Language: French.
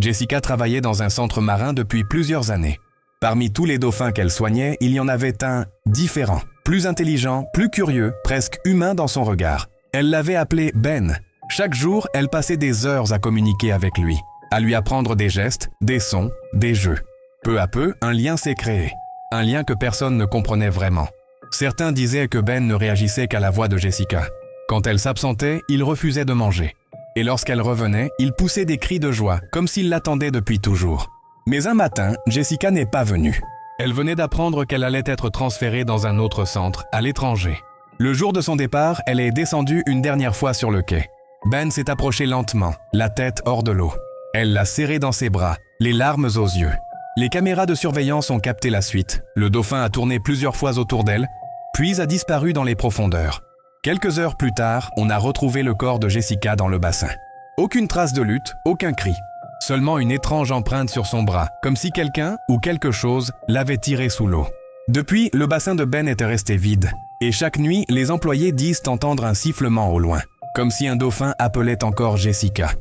Jessica travaillait dans un centre marin depuis plusieurs années. Parmi tous les dauphins qu'elle soignait, il y en avait un différent, plus intelligent, plus curieux, presque humain dans son regard. Elle l'avait appelé Ben. Chaque jour, elle passait des heures à communiquer avec lui, à lui apprendre des gestes, des sons, des jeux. Peu à peu, un lien s'est créé, un lien que personne ne comprenait vraiment. Certains disaient que Ben ne réagissait qu'à la voix de Jessica. Quand elle s'absentait, il refusait de manger. Et lorsqu'elle revenait, il poussait des cris de joie, comme s'il l'attendait depuis toujours. Mais un matin, Jessica n'est pas venue. Elle venait d'apprendre qu'elle allait être transférée dans un autre centre, à l'étranger. Le jour de son départ, elle est descendue une dernière fois sur le quai. Ben s'est approché lentement, la tête hors de l'eau. Elle l'a serré dans ses bras, les larmes aux yeux. Les caméras de surveillance ont capté la suite. Le dauphin a tourné plusieurs fois autour d'elle, puis a disparu dans les profondeurs. Quelques heures plus tard, on a retrouvé le corps de Jessica dans le bassin. Aucune trace de lutte, aucun cri. Seulement une étrange empreinte sur son bras, comme si quelqu'un ou quelque chose l'avait tiré sous l'eau. Depuis, le bassin de Ben était resté vide. Et chaque nuit, les employés disent entendre un sifflement au loin, comme si un dauphin appelait encore Jessica.